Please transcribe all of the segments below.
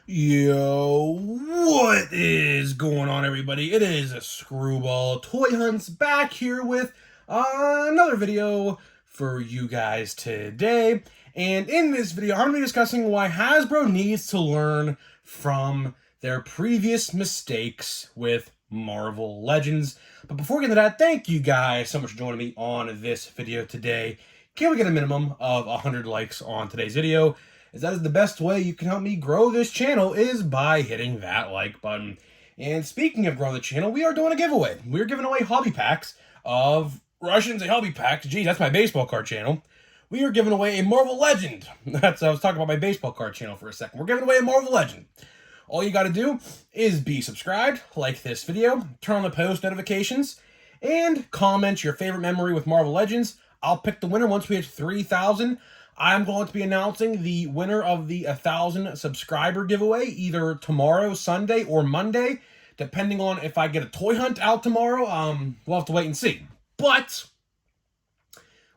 Yo, what is going on, everybody? It is a Screwball Toy Hunts back here with another video for you guys today. And in this video, I'm going to be discussing why Hasbro needs to learn from their previous mistakes with Marvel Legends. But before we get into that, thank you guys so much for joining me on this video today. Can we get a minimum of 100 likes on today's video? As that is the best way you can help me grow this channel is by hitting that like button. And speaking of growing the channel, we are doing a giveaway. We're giving away hobby packs of Russians and hobby packs. Geez, that's my baseball card channel. We are giving away a Marvel Legend. I was talking about my baseball card channel for a second. We're giving away a Marvel Legend. All you got to do is be subscribed, like this video, turn on the post notifications, and comment your favorite memory with Marvel Legends. I'll pick the winner once we hit 3,000. I'm going to be announcing the winner of the 1,000 subscriber giveaway either tomorrow, Sunday, or Monday, depending on if I get a toy hunt out tomorrow. We'll have to wait and see. But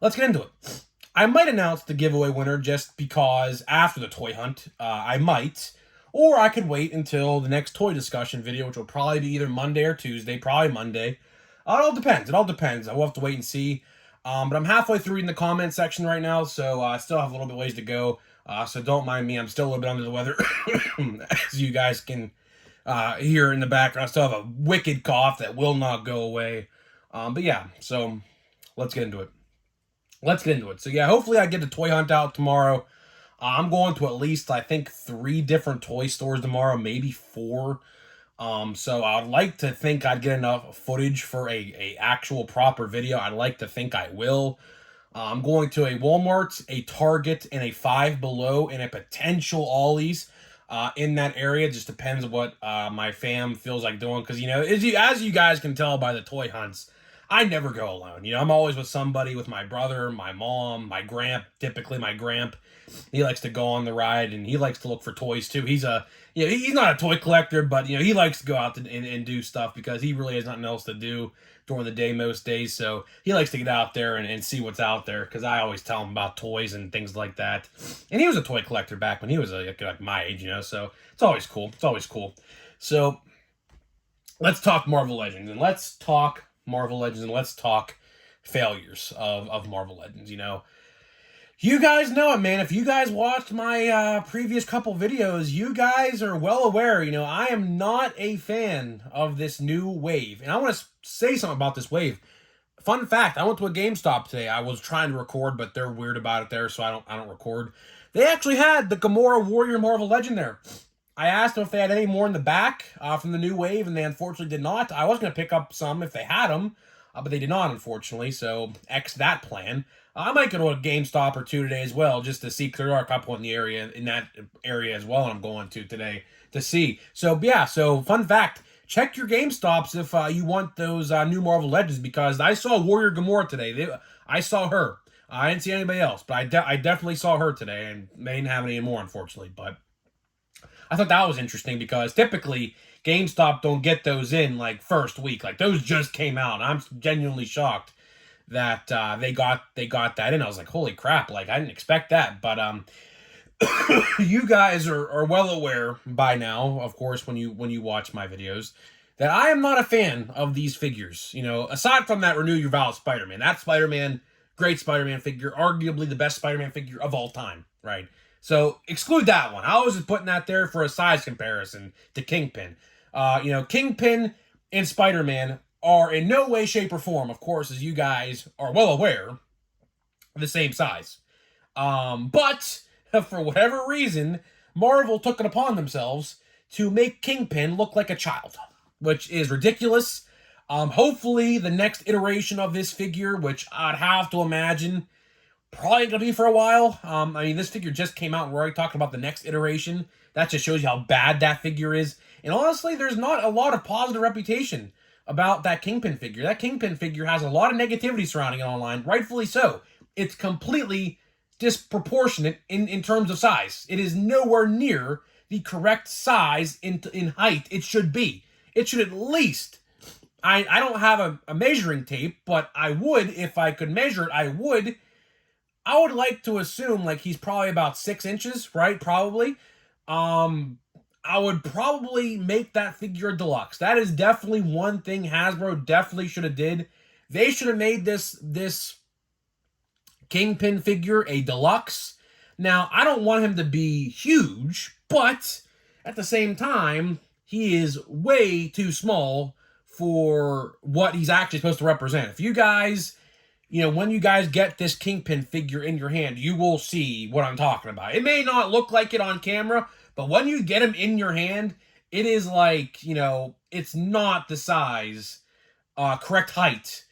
let's get into it. I might announce the giveaway winner just because after the toy hunt, I might, or I could wait until the next toy discussion video, which will probably be either Monday or Tuesday, probably Monday. It all depends. It all depends. We'll have to wait and see. But I'm halfway through reading the comment section right now, so I still have a little bit ways to go. So don't mind me. I'm still a little bit under the weather, as you guys can hear in the background. I still have a wicked cough that will not go away. But yeah, so let's get into it. So yeah, hopefully I get the toy hunt out tomorrow. I'm going to at least, I think, 3 different toy stores tomorrow, maybe 4. So I'd like to think I'd get enough footage for a actual proper video. I'd like to think I will. I'm going to a Walmart, a Target, and a Five Below, and a potential Ollie's in that area. Just depends what my fam feels like doing. Because, you know, as you guys can tell by the toy hunts, I never go alone. You know, I'm always with somebody, with my brother, my mom, my gramp, typically my gramp. He likes to go on the ride, and he likes to look for toys, too. He's not a toy collector, but, you know, he likes to go out and do stuff because he really has nothing else to do during the day most days. So he likes to get out there and see what's out there because I always tell him about toys and things like that. And he was a toy collector back when he was like my age, you know, so it's always cool. It's always cool. So let's talk Marvel Legends, and let's talk failures of Marvel Legends, you know. You guys know it, man. If you guys watched my previous couple videos, you guys are well aware, you know, I am not a fan of this new wave. And I want to say something about this wave. Fun fact, I went to a GameStop today. I was trying to record, but they're weird about it there, so I don't record. They actually had the Gamora Warrior Marvel Legend there. I asked them if they had any more in the back from the new wave, and they unfortunately did not. I was going to pick up some if they had them, but they did not, unfortunately, so X that plan. I might go to a GameStop or 2 today as well, just to see, because there are a couple in that area as well, I'm going to today to see. So, yeah, so fun fact, check your GameStops if you want those new Marvel Legends, because I saw Warrior Gamora today. I saw her. I didn't see anybody else, but I definitely saw her today, and they didn't have any more, unfortunately, but I thought that was interesting because typically GameStop don't get those in, like, first week. Like, those just came out, and I'm genuinely shocked that they got that in. I was like, holy crap, like, I didn't expect that. But you guys are well aware by now, of course, when you watch my videos, that I am not a fan of these figures. You know, aside from that Renew Your Vows Spider-Man. That Spider-Man, great Spider-Man figure, arguably the best Spider-Man figure of all time, right? So exclude that one. I was just putting that there for a size comparison to Kingpin. You know, Kingpin and Spider-Man are in no way, shape, or form, of course, as you guys are well aware, the same size. But for whatever reason, Marvel took it upon themselves to make Kingpin look like a child, which is ridiculous. Hopefully, the next iteration of this figure, which I'd have to imagine probably going to be for a while. I mean, this figure just came out, and we're already talking about the next iteration. That just shows you how bad that figure is. And honestly, there's not a lot of positive reputation about that Kingpin figure. That Kingpin figure has a lot of negativity surrounding it online, rightfully so. It's completely disproportionate in terms of size. It is nowhere near the correct size in height it should be. It should at least, I don't have a measuring tape, but I would, if I could measure it, I would like to assume like he's probably about 6 inches, right? Probably. I would probably make that figure a deluxe. That is definitely one thing Hasbro definitely should have did. They should have made this Kingpin figure a deluxe. Now, I don't want him to be huge, but at the same time, he is way too small for what he's actually supposed to represent. If you guys, when you guys get this Kingpin figure in your hand, you will see what I'm talking about. It may not look like it on camera, but when you get him in your hand, it is like, it's not the size, correct height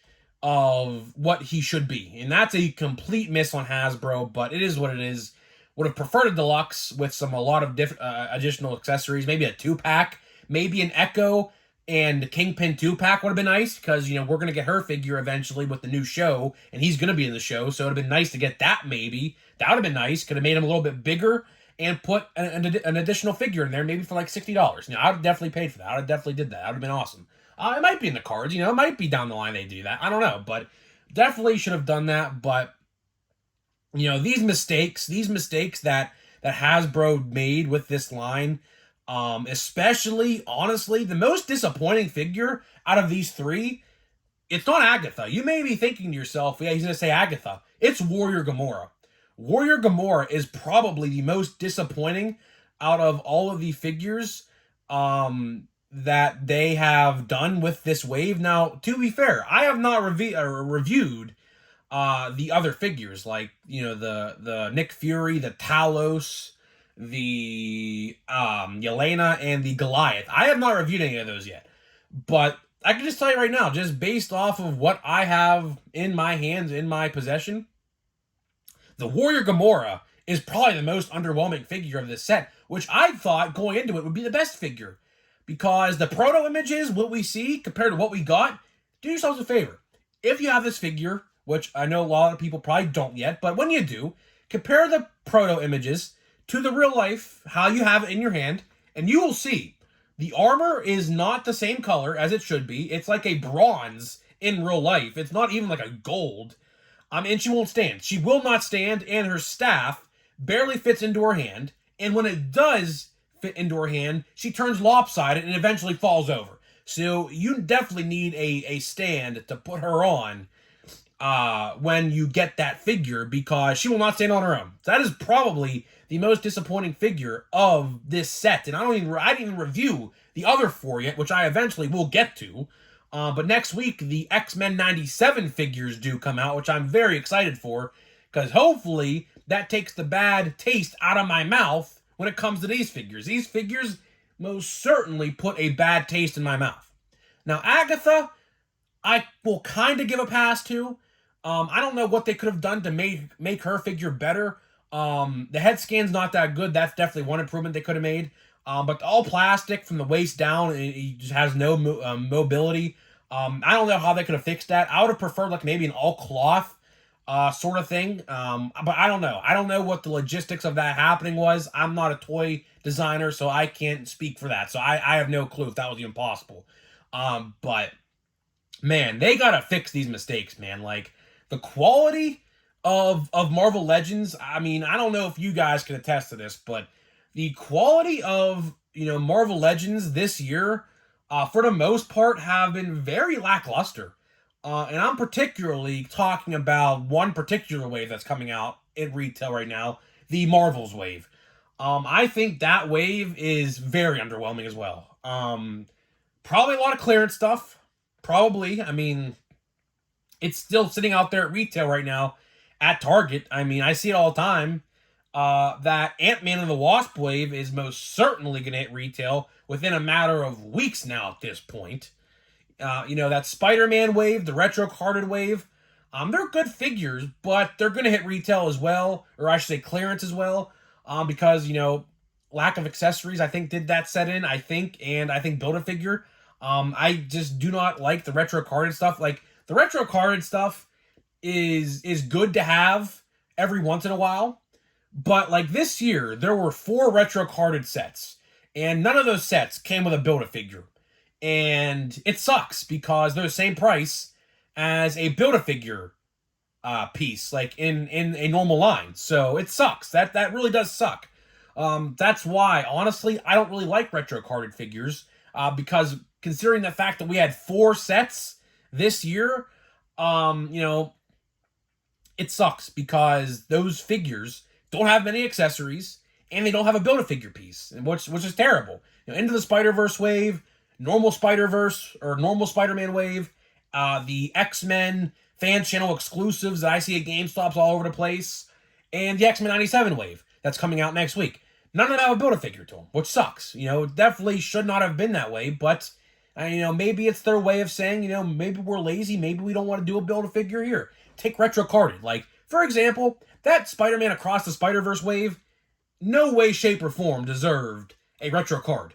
of what he should be. And that's a complete miss on Hasbro, but it is what it is. Would have preferred a deluxe with a lot of different additional accessories, maybe a 2-pack, maybe an Echo and Kingpin 2-pack would have been nice, because, we're going to get her figure eventually with the new show, and he's going to be in the show, so it would have been nice to get that maybe. That would have been nice. Could have made him a little bit bigger and put an additional figure in there, maybe for like $60. I would have definitely paid for that. I would have definitely did that. That would have been awesome. It might be in the cards, it might be down the line they do that. I don't know, but definitely should have done that. But, these mistakes that Hasbro made with this line, especially, honestly, the most disappointing figure out of these three, it's not Agatha. You may be thinking to yourself, yeah, he's going to say Agatha. It's Warrior Gamora. Warrior Gamora is probably the most disappointing out of all of the figures that they have done with this wave. Now, to be fair, I have not reviewed the other figures, like, the Nick Fury, the Talos, the Yelena, and the Goliath. I have not reviewed any of those yet, but I can just tell you right now, just based off of what I have in my hands, in my possession, the Warrior Gamora is probably the most underwhelming figure of this set, which I thought going into it would be the best figure. Because the proto images, what we see compared to what we got, do yourselves a favor. If you have this figure, which I know a lot of people probably don't yet, but when you do, compare the proto images to the real life, how you have it in your hand, and you will see the armor is not the same color as it should be. It's like a bronze in real life. It's not even like a gold. And she won't stand. She will not stand, and her staff barely fits into her hand. And when it does fit into her hand, she turns lopsided and eventually falls over. So you definitely need a stand to put her on when you get that figure, because she will not stand on her own. That is probably the most disappointing figure of this set. And I didn't even review the other four yet, which I eventually will get to. But next week, the X-Men 97 figures do come out, which I'm very excited for, because hopefully that takes the bad taste out of my mouth when it comes to these figures. These figures most certainly put a bad taste in my mouth. Now, Agatha, I will kind of give a pass to. I don't know what they could have done to make her figure better. The head scan's not that good. That's definitely one improvement they could have made. But all plastic from the waist down, it just has no mobility. I don't know how they could have fixed that. I would have preferred like maybe an all cloth sort of thing. But I don't know. I don't know what the logistics of that happening was. I'm not a toy designer, so I can't speak for that. So I have no clue if that was even possible. But man, they gotta fix these mistakes, man. Like the quality of Marvel Legends. I mean, I don't know if you guys can attest to this, but the quality of Marvel Legends this year, for the most part, have been very lackluster. And I'm particularly talking about one particular wave that's coming out in retail right now, the Marvels wave. I think that wave is very underwhelming as well. Probably a lot of clearance stuff. Probably. I mean, it's still sitting out there at retail right now at Target. I mean, I see it all the time. That Ant-Man and the Wasp wave is most certainly going to hit retail within a matter of weeks now at this point. That Spider-Man wave, the retro-carded wave, they're good figures, but they're going to hit retail as well, or I should say clearance as well, because, lack of accessories, I think, did that set in, and I think Build-A-Figure. I just do not like the retro-carded stuff. Like, the retro-carded stuff is good to have every once in a while, but, like, this year, there were 4 retro-carded sets, and none of those sets came with a Build-A-Figure. And it sucks because they're the same price as a Build-A-Figure piece, like in a normal line. So it sucks. That really does suck. That's why, honestly, I don't really like retro carded figures, because considering the fact that we had 4 sets this year, you know, it sucks because those figures don't have many accessories and they don't have a Build-A-Figure piece, which is terrible. You know, Into the Spider-Verse wave, normal Spider-Verse or normal Spider-Man wave, the X-Men fan channel exclusives that I see at GameStops all over the place, and the X-Men 97 wave that's coming out next week. None of them have a Build-A-Figure to them, which sucks. You know, it definitely should not have been that way, but, you know, maybe it's their way of saying, you know, maybe we're lazy, maybe we don't want to do a Build-A-Figure here. Take retro carded. Like, for example, that Spider-Man Across the Spider-Verse wave, no way, shape, or form deserved a retro card.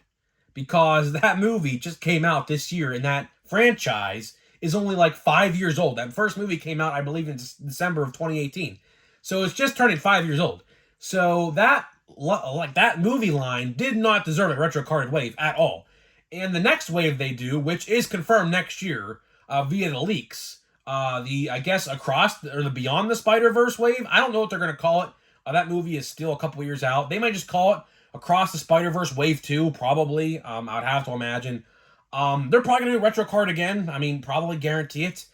Because that movie just came out this year, and that franchise is only like 5 years old. That first movie came out, I believe, in December of 2018. So it's just turning 5 years old. So that movie line did not deserve a retro carded wave at all. And the next wave they do, which is confirmed next year via the leaks, I guess Across or the Beyond the Spider-Verse wave. I don't know what they're gonna call it. That movie is still a couple years out. They might just call it Across the Spider-Verse Wave 2, probably. I'd have to imagine. They're probably gonna do retro card again. I mean, probably guarantee it.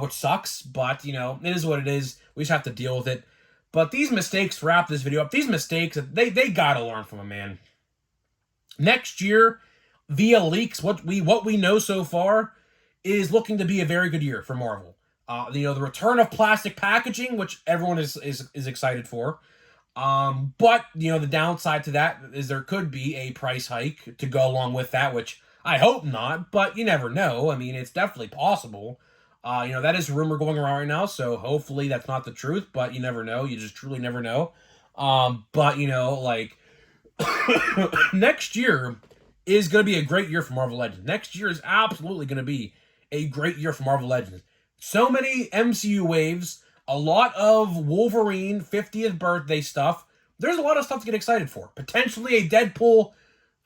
Which sucks, but you know, it is what it is. We just have to deal with it. But these mistakes, to wrap this video up, these mistakes, they gotta learn from them, man. Next year, via leaks, what we know so far is looking to be a very good year for Marvel. You know, the return of plastic packaging, which everyone is excited for. But, you know, the downside to that is there could be a price hike to go along with that, which I hope not, but you never know. I mean, it's definitely possible. You know, that is a rumor going around right now, so hopefully that's not the truth, but you never know. You just truly never know. But, you know, like, next year is going to be a great year for Marvel Legends. Next year is absolutely going to be a great year for Marvel Legends. So many MCU waves, a lot of Wolverine 50th birthday stuff. There's a lot of stuff to get excited for. Potentially a Deadpool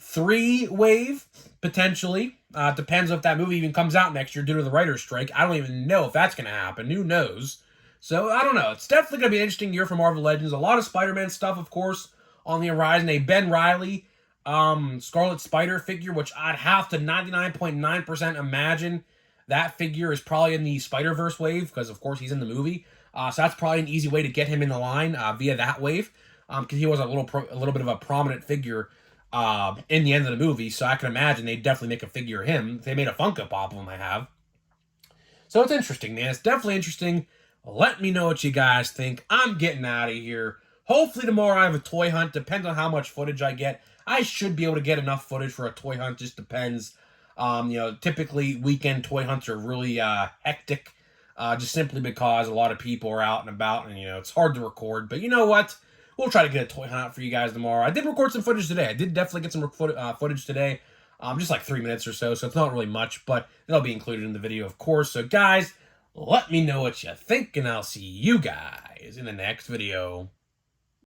3 wave, potentially. Depends if that movie even comes out next year due to the writer's strike. I don't even know if that's going to happen. Who knows? So, I don't know. It's definitely going to be an interesting year for Marvel Legends. A lot of Spider-Man stuff, of course, on the horizon. A Ben Reilly Scarlet Spider figure, which I'd have to 99.9% imagine that figure is probably in the Spider-Verse wave, because, of course, he's in the movie. So that's probably an easy way to get him in the line via that wave, because he was a little bit of a prominent figure in the end of the movie. So I can imagine they'd definitely make a figure of him. If they made a Funko Pop of him, I have. So it's interesting, man. It's definitely interesting. Let me know what you guys think. I'm getting out of here. Hopefully tomorrow I have a toy hunt. Depends on how much footage I get. I should be able to get enough footage for a toy hunt. Just depends. You know, typically weekend toy hunts are really hectic, just simply because a lot of people are out and about, and, you know, it's hard to record. But you know what? We'll try to get a toy hunt out for you guys tomorrow. I did record some footage today. I did definitely get some footage today, just like 3 minutes or so, so it's not really much, but it'll be included in the video, of course. So, guys, let me know what you think, and I'll see you guys in the next video.